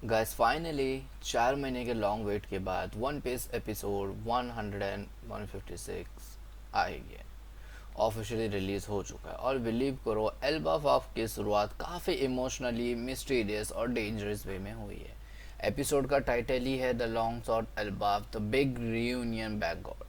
Guys finally 4 महीने के long wait के बाद वन पीस एपिसोड 100 एंड 156 आ ही गया, ऑफिशियली रिलीज हो चुका है। और बिलीव करो, एल्बाफ की शुरुआत काफ़ी इमोशनली मिस्टीरियस और डेंजरस वे में हुई है। एपिसोड का टाइटल ही है the long shot Elbaph the big reunion back god.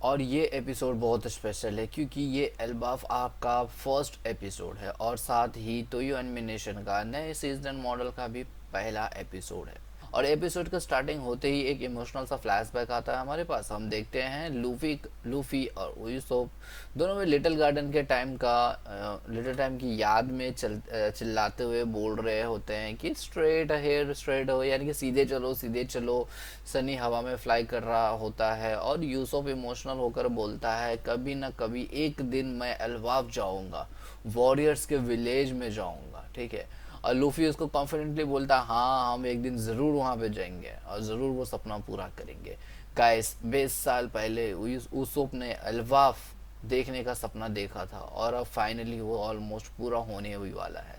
और ये एपिसोड बहुत स्पेशल है क्योंकि ये एल्बाफ आपका फर्स्ट एपिसोड है और साथ ही तोयो एनिमेशन का नए सीजन मॉडल का भी पहला एपिसोड है। और एपिसोड का स्टार्टिंग होते ही एक इमोशनल सा फ्लैशबैक आता है हमारे पास। हम देखते हैं लूफी और उयुसोप दोनों में लिटिल गार्डन के टाइम का लिटिल टाइम की याद में चिल्लाते हुए बोल रहे होते हैं कि स्ट्रेट अहेड स्ट्रेट हो, यानी कि सीधे चलो सीधे चलो। सनी हवा में फ्लाई कर रहा होता है और यूसुफ इमोशनल होकर बोलता है, कभी ना कभी एक दिन मैं एल्बाफ जाऊंगा, वॉरियर्स के विलेज में जाऊंगा, ठीक है। और लूफी उसको कॉन्फिडेंटली बोलता है, हाँ हम एक दिन ज़रूर वहाँ पे जाएंगे और ज़रूर वो सपना पूरा करेंगे। गाइस 20 साल पहले यूसुफ ने एल्बाफ देखने का सपना देखा था और अब फाइनली वो ऑलमोस्ट पूरा होने हुई वाला है।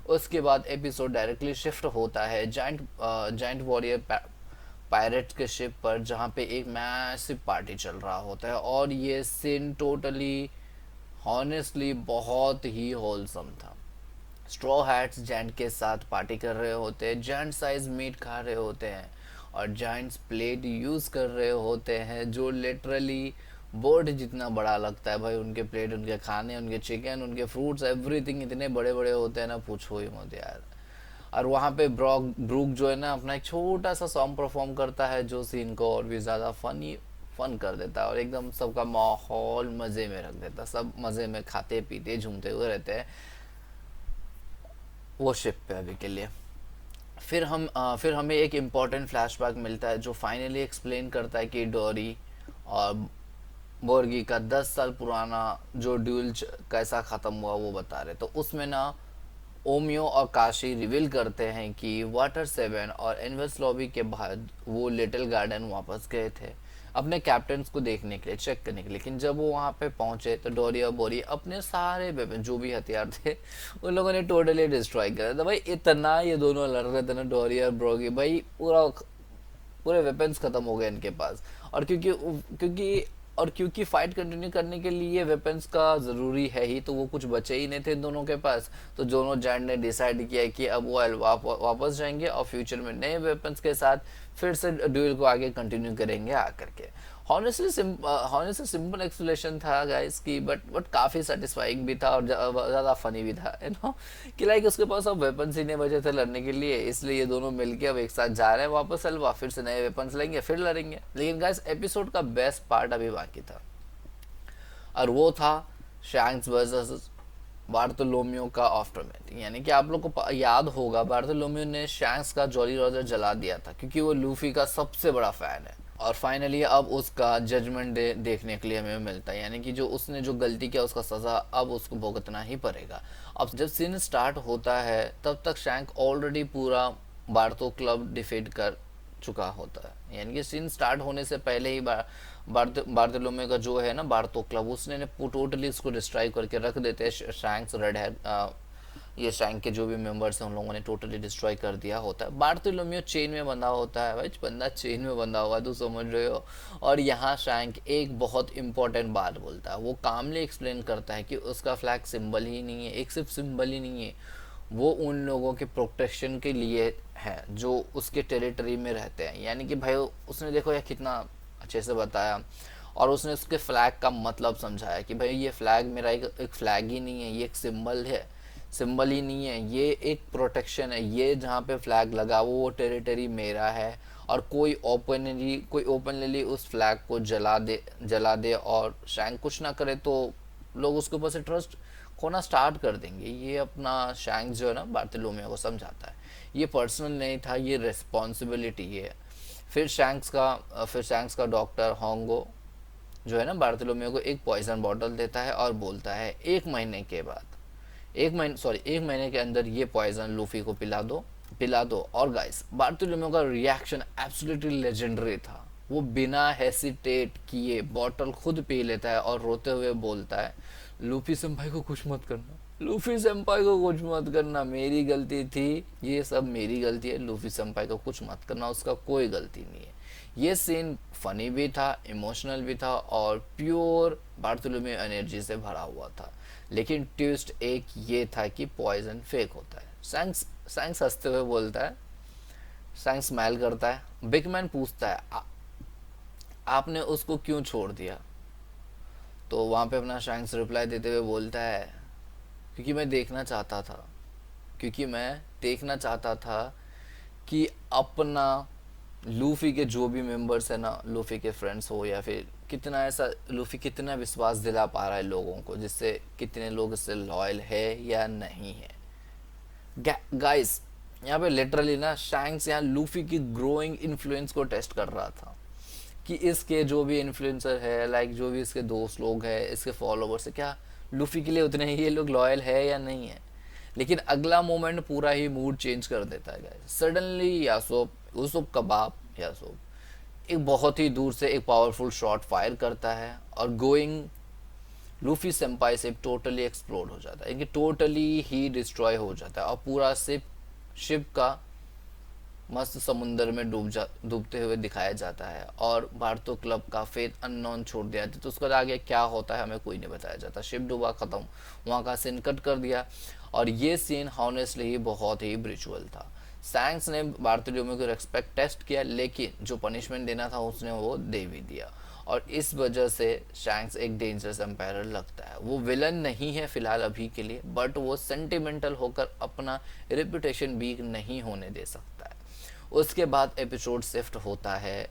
उसके बाद एपिसोड डायरेक्टली शिफ्ट होता है जाइंट वॉरियर पायरेट के शिप पर, जहाँ पे एक मैसिव पार्टी चल रहा होता है। और ये सीन टोटली हॉनेस्टली बहुत ही होलसम था। स्ट्रॉ हैट्स जैंट के साथ पार्टी कर रहे होते हैं, जैंट साइज मीट खा रहे होते हैं और जैंट्स प्लेट यूज़ कर रहे होते हैं जो लिटरली बोर्ड जितना बड़ा लगता है। भाई उनके प्लेट, उनके खाने, उनके चिकन, उनके फ्रूट्स, एवरीथिंग इतने बड़े बड़े होते हैं ना, पूछो ही मत यार। और वहाँ पे ब्रूक जो है ना, अपना एक छोटा सा सॉन्ग परफॉर्म करता है जो सीन को और भी ज़्यादा फन कर देता है और एकदम सबका माहौल मज़े में रख देता है। सब मज़े में खाते पीते झूमते हुए रहते हैं वो शिप पे अभी के लिए। फिर हमें एक इम्पॉर्टेंट फ्लैशबैक मिलता है जो फाइनली एक्सप्लेन करता है कि डोरी और बोर्गी का 10 साल पुराना जो ड्यूल कैसा ख़त्म हुआ वो बता रहे। तो उसमें ना ओमियो और काशी रिवील करते हैं कि वाटर सेवन और एनवस लॉबी के बाद वो लिटिल गार्डन वापस गए थे अपने कैप्टन्स को देखने के लिए, चेक करने के लिए। लेकिन जब वो वहाँ पे पहुँचे तो डोरी और बोरी अपने सारे वेपन जो भी हथियार थे उन लोगों ने टोटली डिस्ट्रॉय कर दिया था। भाई इतना ये दोनों लड़ रहे थे ना, डोरी और ब्रोगी, भाई पूरे वेपन्स खत्म हो गए इनके पास। और क्योंकि क्योंकि फाइट कंटिन्यू करने के लिए वेपन्स का ज़रूरी है ही, तो वो कुछ बचे ही नहीं थे इन दोनों के पास। तो दोनों जाइंट ने डिसाइड किया कि अब वो वापस जाएंगे और फ्यूचर में नए वेपन्स के साथ फिर से ड्यूल को आगे कंटिन्यू करेंगे आकर के। हॉनेस्टली सिंपल एक्सप्लेनेशन था गाइस की, बट काफ़ी सेटिस्फाइंग भी था और ज़्यादा फनी भी था, यू नो, कि लाइक उसके पास अब वेपन्स ही नहीं बचे थे लड़ने के लिए, इसलिए ये दोनों मिलके अब एक साथ जा रहे हैं वापस अलवा, फिर से नए वेपन्स लेंगे फिर लड़ेंगे। लेकिन गाइस एपिसोड का बेस्ट पार्ट अभी बाकी था और वो था शैंक्स वर्सेस बार्थोलोमियो का आफ्टरमैथ। यानी कि आप लोग को याद होगा, बार्थोलोमियो ने शैंक्स का जॉली रॉजर जला दिया था क्योंकि वो लूफी का सबसे बड़ा फैन है। और फाइनली अब उसका जजमेंट डे देखने के लिए हमें मिलता है, यानी कि जो उसने जो गलती किया उसका सज़ा अब उसको भुगतना ही पड़ेगा। अब जब सीन स्टार्ट होता है तब तक शैंक ऑलरेडी पूरा बार्थो क्लब डिफीट कर चुका होता है। यानी कि सीन स्टार्ट होने से पहले ही बार्थोलोमे का जो है ना बार्थो क्लब, उसने टोटली उसको डिस्ट्रॉय करके रख देते हैं। शैंक्स रेड हेड ये शैंक के जो भी मेंबर्स हैं उन लोगों ने टोटली डिस्ट्रॉय कर दिया होता है। बार्थोलोमियो चेन में बंधा होता है, भाई बंदा चेन में बंधा हुआ तो समझ रहे हो। और यहाँ शैंक एक बहुत इंपॉर्टेंट बात बोलता है, वो कामली एक्सप्लेन करता है कि उसका फ्लैग सिंबल ही नहीं है, एक सिर्फ सिंबल ही नहीं है, वो उन लोगों के प्रोटेक्शन के लिए है जो उसके टेरिटरी में रहते हैं। यानी कि भाई उसने देखो यह कितना अच्छे से बताया और उसने उसके फ्लैग का मतलब समझाया कि भाई ये फ्लैग मेरा एक फ्लैग ही नहीं है, ये एक सिंबल है, सिंबल ही नहीं है, ये एक प्रोटेक्शन है। ये जहाँ पे फ्लैग लगा वो टेरिटरी मेरा है और कोई ओपनली उस फ्लैग को जला दे और शैंक कुछ ना करे तो लोग उसके ऊपर से ट्रस्ट खोना स्टार्ट कर देंगे। ये अपना शैंक जो है ना बार्थोलोमियो को समझाता है, ये पर्सनल नहीं था, ये रिस्पॉन्सिबिलिटी है। फिर शैंक्स का डॉक्टर होंगो जो है ना बार्थोलोमियो को एक पॉइजन बॉटल देता है और बोलता है 1 महीने के अंदर ये पॉइजन लूफी को पिला दो। और गाइस बार्थोलोमियो का रिएक्शन एब्सोल्युटली लेजेंडरी था। वो बिना हेसिटेट किए बॉटल खुद पी लेता है और रोते हुए बोलता है, लूफी सम भाई को कुछ मत करना, लूफी senpai को कुछ मत करना, मेरी गलती थी, ये सब मेरी गलती है, लूफी senpai को कुछ मत करना, उसका कोई गलती नहीं है। ये सीन फनी भी था, इमोशनल भी था और प्योर बार्थोलोम्यू एनर्जी से भरा हुआ था। लेकिन ट्विस्ट एक ये था कि पॉइजन फेक होता है। सैंक्स सैंक्स हंसते हुए बोलता है, सैंक्स स्माइल करता है। बिग मैन पूछता है, आपने उसको क्यों छोड़ दिया? तो वहाँ पे अपना शैंक्स रिप्लाई देते हुए बोलता है, क्योंकि मैं देखना चाहता था, क्योंकि मैं देखना चाहता था कि अपना लूफी के जो भी मेंबर्स है ना, लूफी के फ्रेंड्स हो या फिर कितना ऐसा लूफी कितना विश्वास दिला पा रहा है लोगों को, जिससे कितने लोग इससे लॉयल है या नहीं है। गाइस, यहाँ पे लिटरली ना शैंक्स यहाँ लूफी की ग्रोइंग इन्फ्लुएंस को टेस्ट कर रहा था कि इसके जो भी इन्फ्लुएंसर है, लाइक जो भी इसके दोस्त लोग हैं, इसके फॉलोवर्स है, क्या लूफी के लिए उतने ही ये लोग लॉयल है या नहीं है। लेकिन अगला मोमेंट पूरा ही मूड चेंज कर देता है गाइस। सडनली यासोब उसोब कबाब यासोब एक बहुत ही दूर से एक पावरफुल शॉट फायर करता है और गोइंग लूफी सेम्पाई से टोटली एक्सप्लोड हो जाता है, कि टोटली ही डिस्ट्रॉय हो जाता है और पूरा शिप का मस्त समुंदर में डूबते हुए दिखाया जाता है और बार्थो क्लब का फेथ अननोन छोड़ दिया जाता है। तो उसके आगे क्या होता है हमें कोई नहीं बताया जाता। शिप डूबा, खत्म, वहाँ का सीन कट कर दिया। और ये सीन हॉनेस्टली ही बहुत ही ब्रिचुअल था। सैंक्स ने बार्थोलोम्यू को रेस्पेक्ट टेस्ट किया, लेकिन जो पनिशमेंट देना था उसने वो दे भी दिया। और इस वजह से शैंक्स एक डेंजरस एम्पायर लगता है। वो विलन नहीं है फिलहाल अभी के लिए, बट वो सेंटिमेंटल होकर अपना रेपुटेशन वीक नहीं होने दे सकता है। उसके बाद एपिसोड शिफ्ट होता है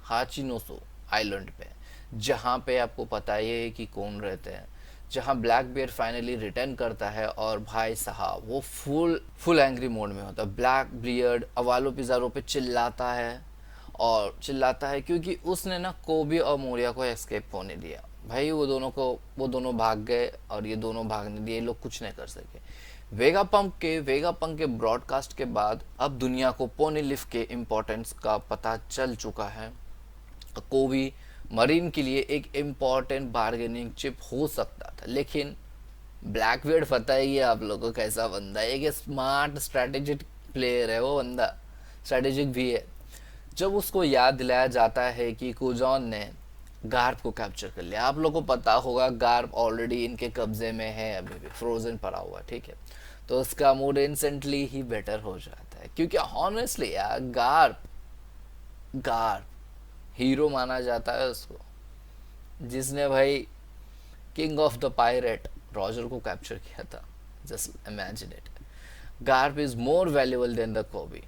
हाचिनोसो आइलैंड पे, जहाँ पे आपको पता ही है कि कौन रहते हैं, जहाँ ब्लैक बियर फाइनली रिटर्न करता है। और भाई साहब वो फुल एंग्री मोड में होता है। ब्लैक बियर्ड अवालो पिजारो पे चिल्लाता है और चिल्लाता है क्योंकि उसने ना कोबी और मोरिया को एस्केप होने दिया। भाई वो दोनों भाग गए और ये दोनों भागने दिए, लोग कुछ नहीं कर सके। वेगापंक के ब्रॉडकास्ट के बाद अब दुनिया को पोनीलिफ के इम्पोर्टेंस का पता चल चुका है। कोबी मरीन के लिए एक इम्पॉर्टेंट बार्गेनिंग चिप हो सकता था, लेकिन ब्लैकबीयर्ड पता ही है आप लोगों को कैसा बंदा है, एक स्मार्ट स्ट्रैटेजिक प्लेयर है वो बंदा, स्ट्रैटेजिक भी है। जब उसको याद दिलाया जाता है कि कुजॉन ने गार्प को कैप्चर कर लिया, आप लोगों को पता होगा गार्प ऑलरेडी इनके कब्जे में है, अभी भी फ्रोजन पड़ा हुआ, ठीक है। तो उसका मूड इंस्टेंटली ही बेटर हो जाता है, क्योंकि हॉनेस्टली यार गार्प गार्प हीरो माना जाता है उसको, जिसने भाई king of the pirate Roger को कैप्चर किया था। Just imagine it. Garp is more valuable then the कोबी।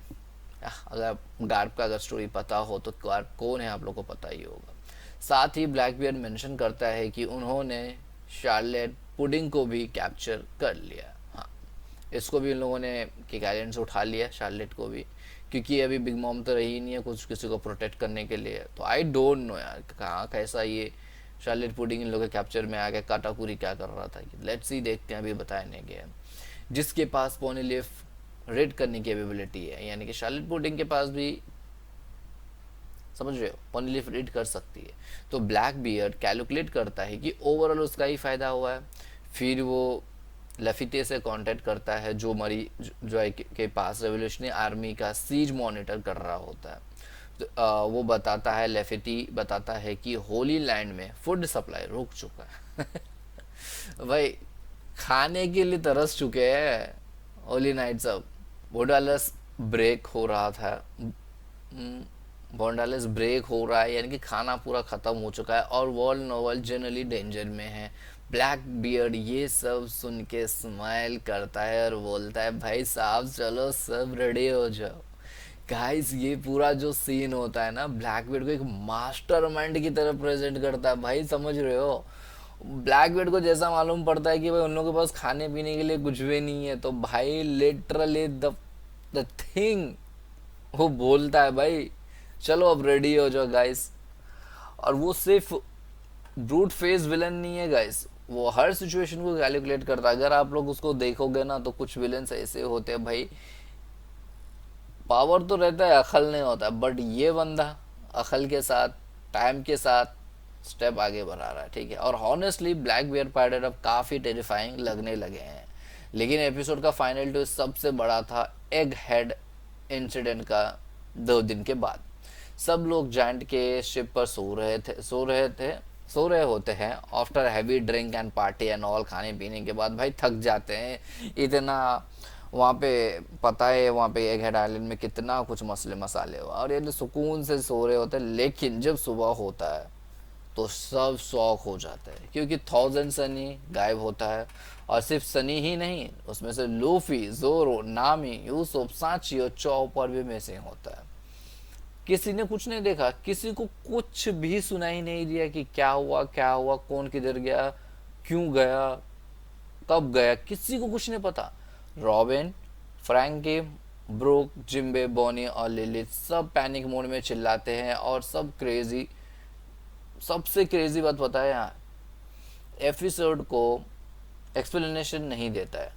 अगर गार्प का अगर स्टोरी पता हो तो गार्प कौन है आप लोग को पता ही होगा। साथ ही ब्लैकबियर्ड मेंशन करता है कि उन्होंने शार्लेट पुडिंग को भी कैप्चर कर लिया। हाँ, इसको भी उन लोगों ने किक आइलैंड से उठा लिया, शार्लेट को भी, क्योंकि अभी बिग मॉम तो रही नहीं है कुछ किसी को प्रोटेक्ट करने के लिए। तो आई डोंट नो यार कहाँ कैसा ये शार्लेट पुडिंग इन लोगों के कैप्चर में आ गया, काटाकुरी क्या कर रहा था। लेट्स सी, देखते हैं, अभी बताया नहीं गया। जिसके पास पोनीलिफ रेड करने की एबिलिटी है, यानी कि शार्लेट पुडिंग के पास भी, समझ रहे हो, पोनीलिफ रेड कर सकती है। तो ब्लैक बियर्ड कैलकुलेट करता है कि ओवरऑल उसका ही फायदा हुआ है। फिर वो लफिते से कांटेक्ट करता है जो मरी जो है के पास रेवोल्यूशनरी आर्मी का सीज मॉनिटर कर रहा होता है। तो वो बताता है, लेफिटी बताता है कि होली लैंड में फूड सप्लाई रुक चुका है। भाई खाने के लिए तरस चुके हैं होली नाइट सब। बोडालस ब्रेक हो रहा था, बॉन्डालेस ब्रेक हो रहा है, यानी कि खाना पूरा ख़त्म हो चुका है और वर्ल्ड नोवल जनरली डेंजर में है। ब्लैक बियर्ड ये सब सुन के स्माइल करता है और बोलता है भाई साहब चलो सब रेडी हो जाओ। गाइस ये पूरा जो सीन होता है ना, ब्लैक बियर्ड को एक मास्टरमाइंड की तरह प्रेजेंट करता है। भाई समझ रहे हो, ब्लैक बियर्ड को जैसा मालूम पड़ता है कि भाई उन लोगों के पास खाने पीने के लिए कुछ भी नहीं है, तो भाई लिटरली द थिंग वो बोलता है भाई चलो अब रेडी हो जाओ गाइस। और वो सिर्फ ब्रूट फेस विलन नहीं है गाइस, वो हर सिचुएशन को कैलकुलेट करता है। अगर आप लोग उसको देखोगे ना तो कुछ विलन ऐसे होते हैं भाई, पावर तो रहता है, अकल नहीं होता, बट ये बंदा अकल के साथ, टाइम के साथ स्टेप आगे बढ़ा रहा है, ठीक है। और हॉनेस्टली ब्लैक बियर पायरेट अब काफ़ी टेरिफाइंग लगने लगे हैं। लेकिन एपिसोड का फाइनल ट्विस्ट सबसे बड़ा था एग हेड इंसिडेंट का 2 दिन के बाद। सब लोग जायंट के शिप पर सो रहे होते हैं after heavy drink and party and all. खाने पीने के बाद भाई थक जाते हैं इतना। वहाँ पे पता है वहाँ पे एग हेड आइलैंड में कितना कुछ मसले मसाले हुआ और ये सुकून से सो रहे होते हैं। लेकिन जब सुबह होता है तो सब शौक हो जाते हैं क्योंकि 1000 सनी गायब होता है। और सिर्फ सनी ही नहीं, उसमें से लूफी, जोरो, नामी, यूसुफ, सांची और चौपर भी मिसिंग होता है। किसी ने कुछ नहीं देखा, किसी को कुछ भी सुनाई नहीं दिया कि क्या हुआ, कौन किधर गया, क्यों गया, कब गया, किसी को कुछ नहीं पता। Robin, Franky, Brook, Jinbe, Bonney और लिलिथ सब पैनिक मोड में चिल्लाते हैं और सब क्रेजी। सबसे क्रेजी बात पता है, यहाँ एपिसोड को एक्सप्लेनेशन नहीं देता है।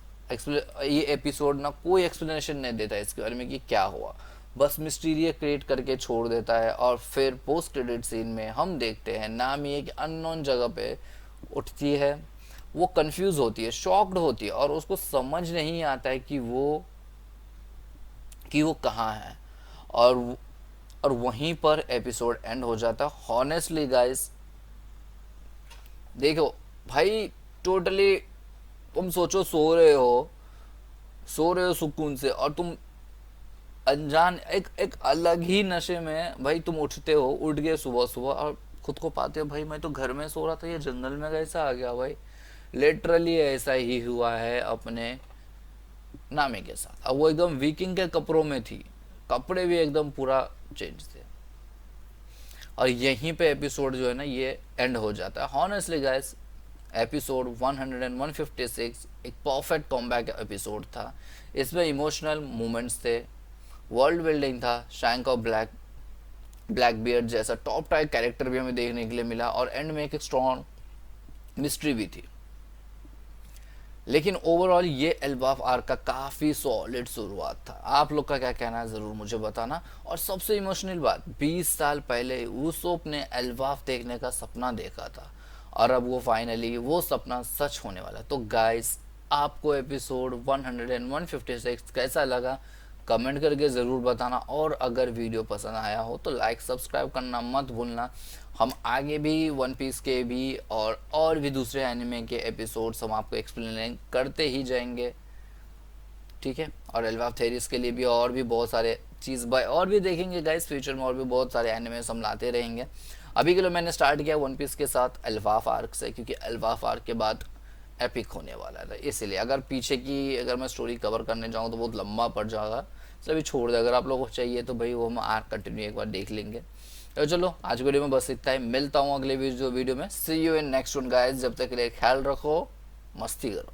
ये एपिसोड ना कोई एक्सप्लेनेशन नहीं देता है इसके बारे में कि क्या हुआ, बस मिस्टीरिया क्रिएट करके छोड़ देता है। और फिर पोस्ट क्रेडिट सीन में हम देखते हैं नामी एक अननोन जगह पे उठती है। वो कंफ्यूज होती है, शॉक्ड होती है और उसको समझ नहीं आता है कि वो कहाँ है। और और वहीं पर एपिसोड एंड हो जाता है। हॉनेस्टली गाइस देखो भाई, टोटली तुम सोचो सो रहे हो सुकून से और तुम अनजान एक अलग ही नशे में भाई तुम उठते हो, उठ गए सुबह सुबह और खुद को पाते हो भाई मैं तो घर में सो रहा था, ये जंगल में कैसा आ गया भाई। लिटरली ऐसा ही हुआ है अपने नामी के साथ। अब वो एकदम विकिंग के कपड़ों में थी, कपड़े भी एकदम पूरा चेंज थे। और यहीं पे एपिसोड जो है ना ये एंड हो जाता है। हॉनेस्टली गाइस एपिसोड 100 एंड 156 एक परफेक्ट कॉमबैक एपिसोड था। इसमें इमोशनल मोमेंट्स थे, वर्ल्ड बिल्डिंग था, शैंक ऑफ ब्लैक बियर्ड जैसा टॉप टाइप कैरेक्टर भी हमें देखने के लिए मिला और एंड में एक स्ट्रॉन्ग मिस्ट्री भी थी। लेकिन ओवरऑल ये एल्बाफ आर्क का काफ़ी सॉलिड शुरुआत था। आप लोग का क्या कहना है ज़रूर मुझे बताना। और सबसे इमोशनल बात, 20 साल पहले यूसुफ ने एल्बाफ देखने का सपना देखा था और अब वो फाइनली वो सपना सच होने वाला। तो गाइस आपको एपिसोड 100 एंड 156 कैसा लगा कमेंट करके ज़रूर बताना। और अगर वीडियो पसंद आया हो तो लाइक सब्सक्राइब करना मत भूलना। हम आगे भी वन पीस के भी और भी दूसरे एनिमे के एपिसोड्स हम आपको एक्सप्लेन करते ही जाएंगे, ठीक है। और एल्बाफ थेरिस के लिए भी और भी बहुत सारे चीज़ और भी देखेंगे गाइस फ्यूचर में, और भी बहुत सारे एनिमेस हम लाते रहेंगे। अभी के लिए मैंने स्टार्ट किया वन पीस के साथ एल्बाफ आर्क से क्योंकि एल्बाफ आर्क के बाद एपिक होने वाला था, इसलिए अगर पीछे की अगर मैं स्टोरी कवर करने जाऊँ तो बहुत लंबा पड़ जाएगा, इसलिए अभी छोड़ दे। अगर आप लोगों को चाहिए तो भाई वो हम आर्क कंटिन्यू एक बार देख लेंगे। तो चलो आज वीडियो में बस इतना ही, मिलता हूँ अगले वीडियो में। See you in next one guys, जब तक के लिए ख्याल रखो, मस्ती करो।